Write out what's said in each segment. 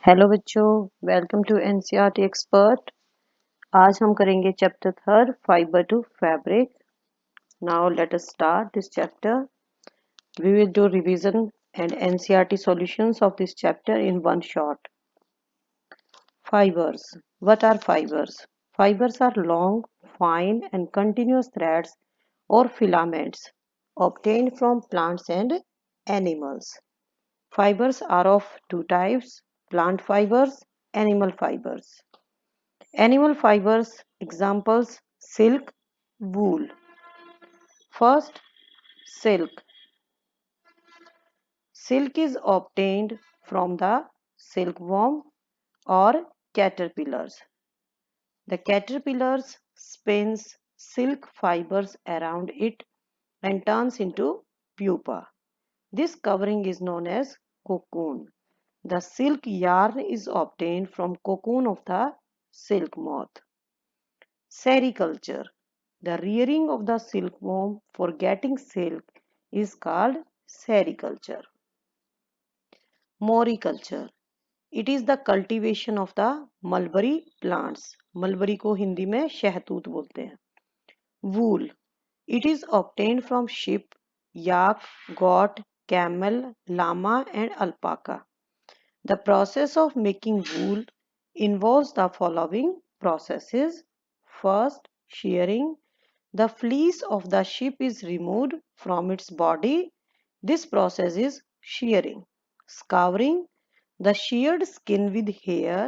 Hello बच्चों, welcome to NCERT expert. आज हम करेंगे chapter third fibre to fabric. Now let us start this chapter. We will do revision and NCERT solutions of this chapter in one shot. Fibers. What are fibers? Fibers are long, fine and continuous threads or filaments obtained from plants and animals. Fibers are of two types: plant fibers, animal fibers. Animal fibers examples: silk, wool. First, silk. Silk is obtained from the silkworm or caterpillars. The caterpillars spins silk fibers around it and turns into pupa. This covering is known as cocoon. The silk yarn is obtained from cocoon of the silk moth. Sericulture. The rearing of the silkworm for getting silk is called sericulture. Moriculture. It is the cultivation of the mulberry plants. Mulberry को हिंदी में शहतूत बोलते हैं. Wool. It is obtained from sheep, yak, goat, camel, llama and alpaca. The process of making wool involves the following processes. First, shearing. The fleece of the sheep is removed from its body. This process is shearing. Scouring. The sheared skin with hair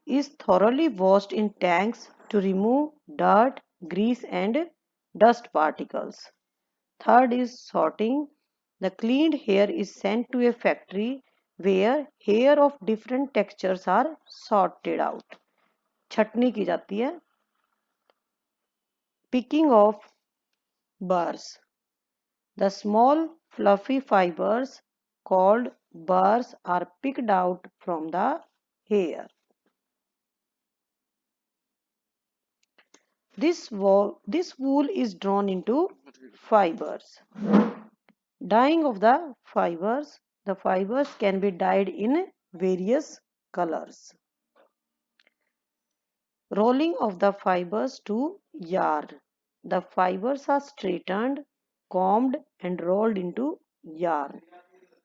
is thoroughly washed in tanks to remove dirt, grease and dust particles. Third is sorting. The cleaned hair is sent to a factory where hair of different textures are sorted out. छटनी की जाती है. Picking of burrs. The small fluffy fibers called burrs are picked out from the hair. This wool is drawn into fibers. Dyeing of the fibers. The fibers can be dyed in various colors. Rolling of the fibers to yarn. The fibers are straightened, combed and rolled into yarn.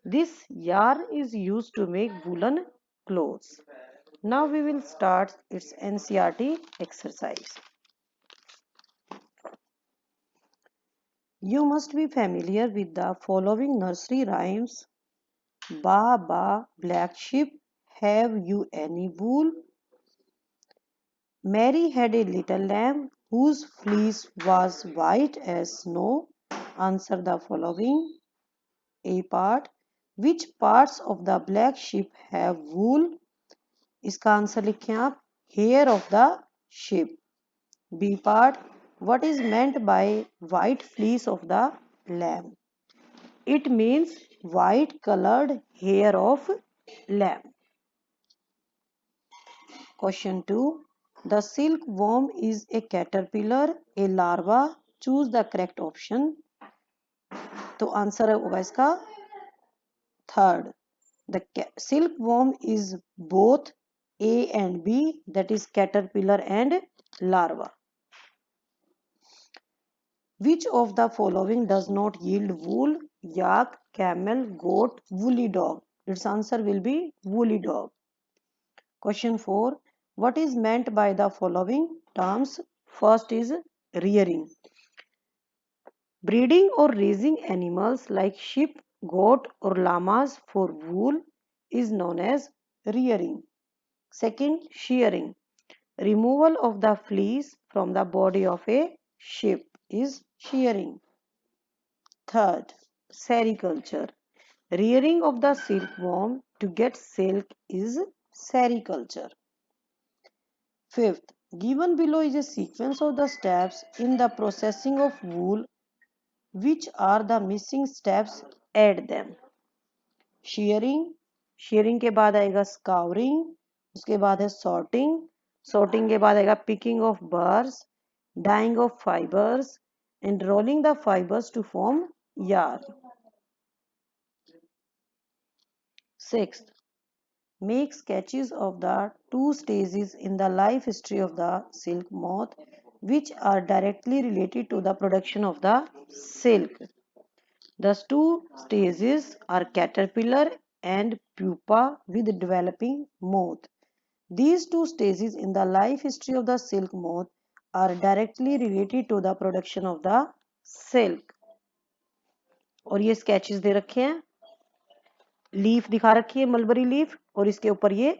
This yarn is used to make woolen clothes. Now we will start its NCERT exercise. You must be familiar with the following nursery rhymes. Ba ba, black sheep, have you any wool? Mary had a little lamb whose fleece was white as snow. Answer the following. A part. Which parts of the black sheep have wool? इसका answer लिखें आप. Hair of the sheep. B part. What is meant by white fleece of the lamb? It means white colored hair of lamb. Question 2. The silkworm is a caterpillar, a larva. Choose the correct option. तो answer होगा इसका third. The silkworm is both A and B, that is caterpillar and larva. Which of the following does not yield wool? Yak, camel, goat, woolly dog. Its answer will be woolly dog. Question 4. What is meant by the following terms? First is rearing. Breeding or raising animals like sheep, goat or llamas for wool is known as rearing. Second, shearing. Removal of the fleece from the body of a sheep is shearing. Third, sericulture. Rearing of the silkworm to get silk is sericulture. Fifth, given below is a sequence of the steps in the processing of wool. Which are the missing steps? Add them. Shearing. Shearing के बाद आएगा scouring. उसके बाद है sorting. Sorting के बाद आएगा picking of burrs, dyeing of fibers and rolling the fibers to form yarn. Sixth, Make sketches of the two stages in the life history of the silk moth which are directly related to the production of the silk. The two stages are caterpillar and pupa with developing moth. These two stages in the life history of the silk moth are directly related to the production of the silk. और ये sketches दे रखे हैं, leaf दिखा रखी है mulberry leaf और इसके ऊपर ये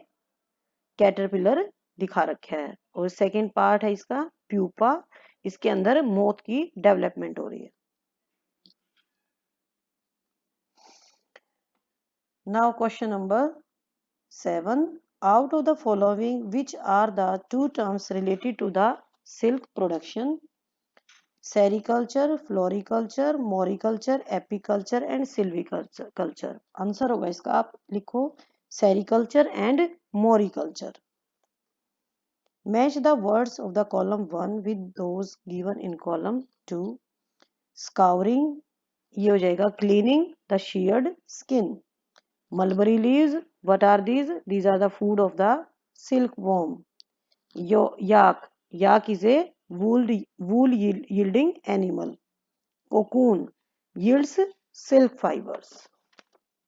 कैटरपिलर दिखा रखा है और सेकंड पार्ट है इसका प्यूपा, इसके अंदर मोथ की डेवलपमेंट हो रही है. Now question number 7. Out of the following, which are the two terms related to the silk production? Sericulture, floriculture, moriculture, apiculture and silviculture. Answer होगा इसका, आप लिखो sericulture and moriculture. Match the words of the column 1 with those given in column 2. Scouring, ये हो जाएगा cleaning the sheared skin. Mulberry leaves, what are these? These are the food of the silkworm. Yak, yak is a wool yielding animal. Cocoon yields silk fibers.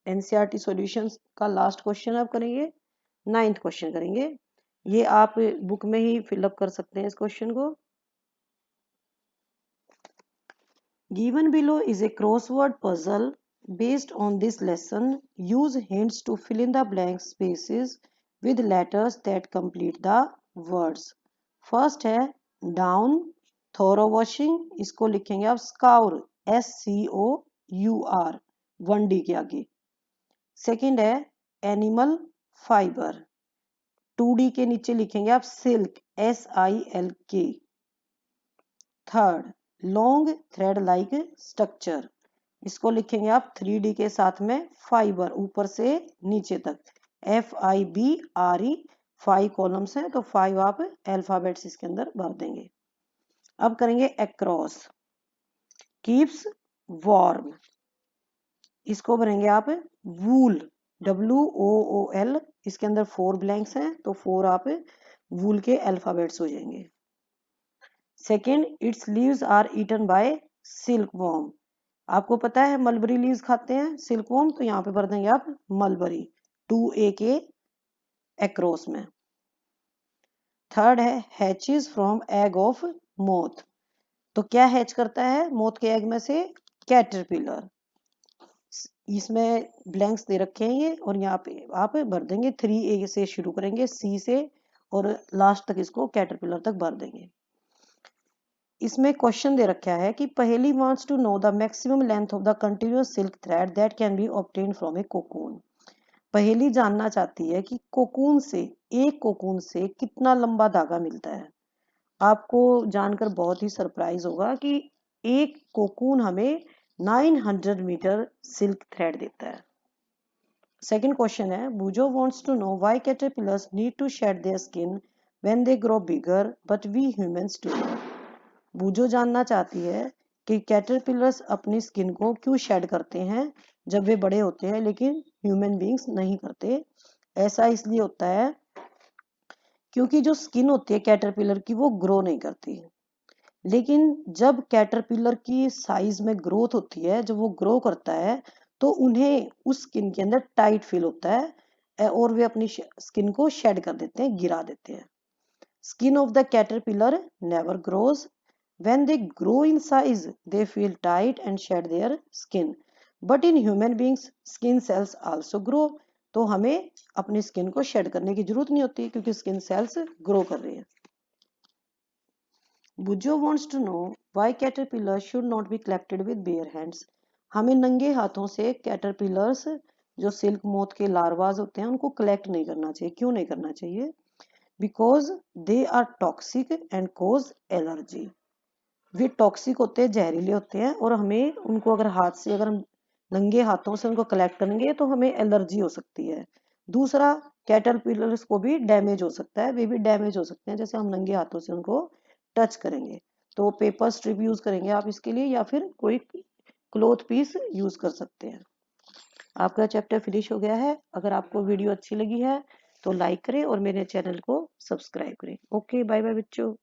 NCERT solutions का last question अब करेंगे, 9th question करेंगे. ये आप book में ही fill up कर सकते हैं इस क्वेश्चन को. Given below is a crossword puzzle. Based on this lesson, use hints to fill in the blank spaces with letters that complete the words. First है down, thorough washing, इसको लिखेंगे आप scour, SCOUR, 1D के आगे. Second है animal fibre, 2D के नीचे लिखेंगे आप silk, SILK. Third long thread like structure, इसको लिखेंगे आप 3D के साथ में फाइबर, ऊपर से नीचे तक, FIBRE. 5 कॉलम्स हैं तो 5 आप अल्फाबेट्स इसके अंदर भर देंगे. अब करेंगे अक्रॉस, कीप्स वार्म, इसको भरेंगे आप वूल, WOOL. इसके अंदर 4 ब्लैंक्स हैं तो 4 आप वूल के अल्फाबेट्स हो जाएंगे. Second its leaves are eaten by silkworm, आपको पता है मलबरी लीव्स खाते हैं सिल्कवॉर्म, तो यहाँ पे भर देंगे आप मलबरी, 2A के अक्रॉस में. थर्ड है hatches from egg of moth, तो क्या हैच करता है मोथ के एग में से? कैटरपिलर. इसमें ब्लैंक्स दे रखे हैं ये और यहाँ पे आप भर देंगे 3A से शुरू करेंगे, C से और लास्ट तक इसको कैटरपिलर तक भर देंगे. इसमें क्वेश्चन दे रखा है कि Paheli wants to know the maximum length of the continuous silk thread that can be obtained from a cocoon. Paheli जानना चाहती है कि कोकून से, एक कोकून से कितना लंबा धागा मिलता है. आपको जानकर बहुत ही सरप्राइज होगा कि एक कोकून हमें 900 मीटर सिल्क थ्रेड देता है. सेकेंड क्वेश्चन है Bujo wants to know why caterpillars need to shed their skin when they grow bigger but we humans do not. Bujo जानना चाहती है कि कैटरपिलर्स अपनी स्किन को क्यों शेड करते हैं जब वे बड़े होते हैं लेकिन ह्यूमन बींग्स नहीं करते. ऐसा इसलिए होता है क्योंकि जो स्किन होती है कैटरपिलर की वो ग्रो नहीं करती, लेकिन जब कैटरपिलर की साइज में ग्रोथ होती है, जब वो ग्रो करता है तो उन्हें उस स्किन के अंदर टाइट फील होता है और वे अपनी स्किन को शेड कर देते हैं, गिरा देते हैं. Skin of the caterpillar never grows. When they grow in size, they feel tight and shed their skin. But in human beings, skin cells also grow. तो हमें अपनी स्किन को शेड करने की जरूरत नहीं होती क्योंकि स्किन सेल्स ग्रो कर रही है. बुजो wants to know why caterpillars should not be collected with bare hands. हमें नंगे हाथों से कैटरपिलर्स, जो सिल्क मोथ के लार्वाज होते हैं, उनको कलेक्ट नहीं करना चाहिए. क्यों नहीं करना चाहिए? Because they are toxic and cause allergy. वे टॉक्सिक होते हैं, जहरीले होते हैं और हमें उनको अगर हाथ से, अगर हम नंगे हाथों से उनको कलेक्ट करेंगे तो हमें एलर्जी हो सकती है. दूसरा कैटरपिलर्स को भी डैमेज हो सकता है, वे भी डैमेज हो सकते हैं जैसे हम नंगे हाथों से उनको टच करेंगे. तो पेपर स्ट्रिप यूज करेंगे आप इसके लिए या फिर कोई क्लोथ पीस यूज कर सकते हैं. आपका चैप्टर फिनिश हो गया है। अगर आपको वीडियो अच्छी लगी है तो लाइक करें और मेरे चैनल को सब्सक्राइब करें। ओके, बाय बाय बच्चों।